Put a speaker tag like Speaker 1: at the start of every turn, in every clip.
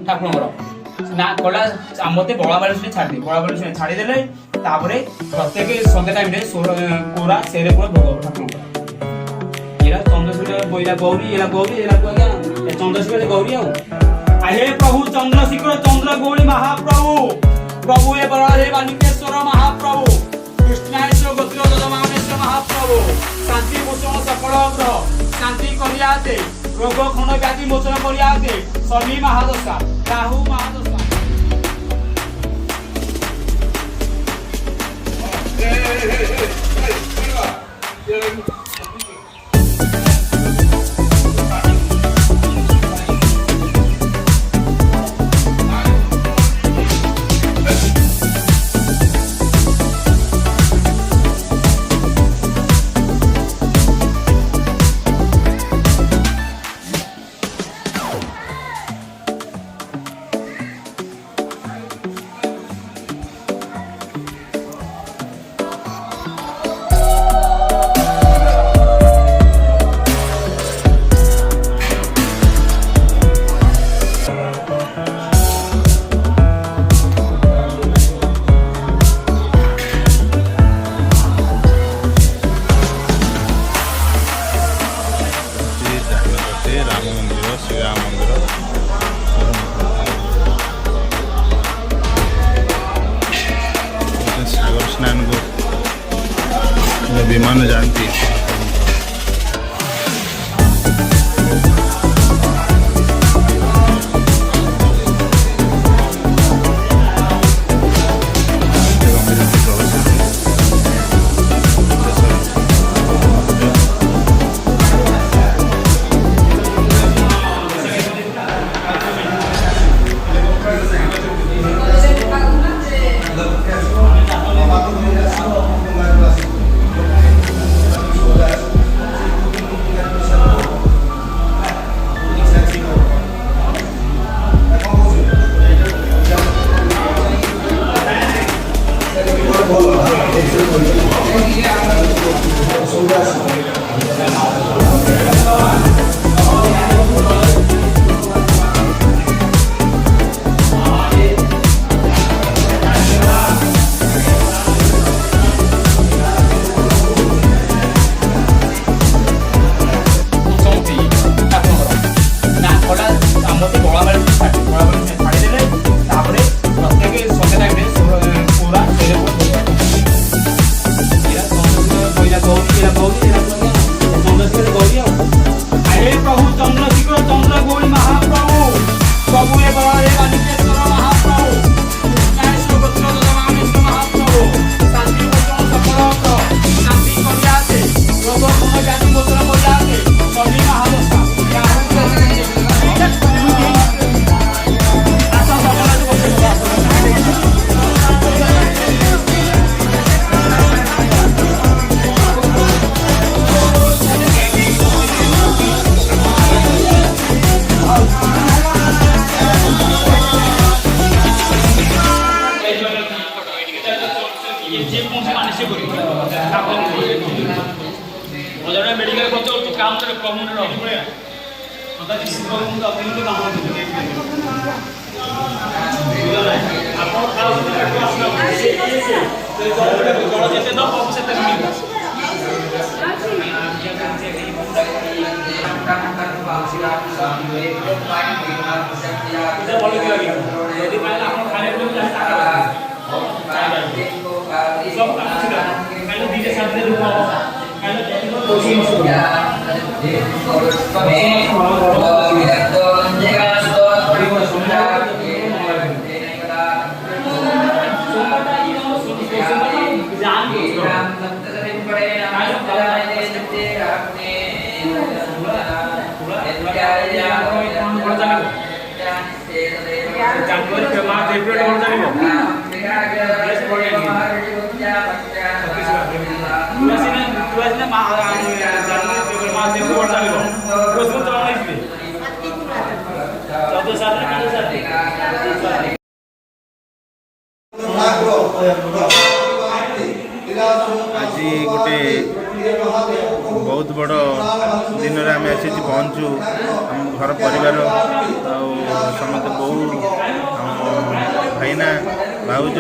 Speaker 1: ଠାକୁରଙ୍କର ନା କଲା ମତେ ବଳାବାଳି ସେ ଛାଡ଼ିଦେ ବଳାବାଳି ସେ ଛାଡ଼ିଦେଲେ ତାପରେ ପ୍ରତ୍ୟେକ ସନ୍ଧ୍ୟା ଟାଇମରେ କୋରା ସେରେ କୋରା ଭୋଗ ଠାକୁରଙ୍କର ଏରା ଚନ୍ଦ୍ରଶେଖର ବଇଲା ଗୌରୀ ଏରା ଚନ୍ଦ୍ରଶେଖର ଗୌରୀ ଆଉ हे प्रभु चंद्रशेखर चंद्र गौरी महाप्रभु प्रभु हे बराहे बालिकेश्वर महाप्रभु कृष्णेश्वर गोत्र मानेश्वर महाप्रभु शांति भूषण सकल ग्रह शांति करियाते रोग खंड व्याधि मोचन करियाते शनि महादशा राहु महादशा
Speaker 2: विमान जानती आज गोटे बहुत बड़ दिन में आम आसी पहुँचु आम घर परिवार समस्त बो भाईना भाउज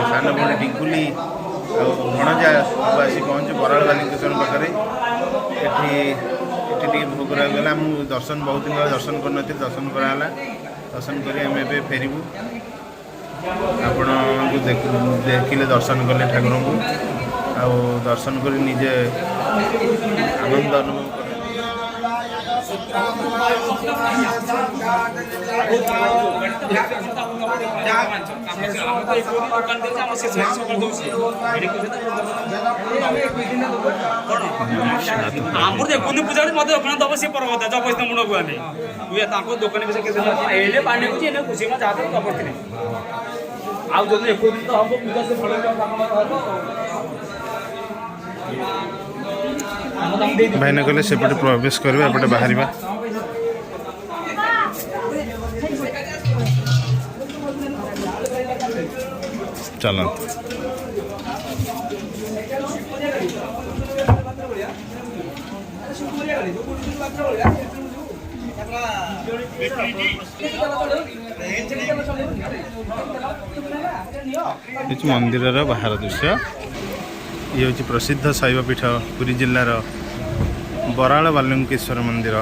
Speaker 2: सान भाई टिकुली भणजा आसी पहुँचु बराल बालिकेश्वर पाखे ये भोग गला आम दर्शन बहुत दिन दर्शन कर दर्शन कराला दर्शन कर फेरबू आपण को देखिले दर्शन कले ठाकुर को आ दर्शन कर निजे आनंद अनुभव
Speaker 1: आमर देखुन पूजा मत दक्षिणा दब सी पर्वत जब पैसा मुंड को आने दुकान पे पानी हो खुशी में जाते जबरदस्ती नहीं आउ जो एक दिन तो हम पूजा से
Speaker 2: भाईना कहले सेपटे प्रवेश करबे एपटे बाहरिबा चलत मंदिर बाहर दृश्य ये हूँ प्रसिद्ध शैव पीठ पुरी जिलार बराल बालुंकेश्वर मंदिर।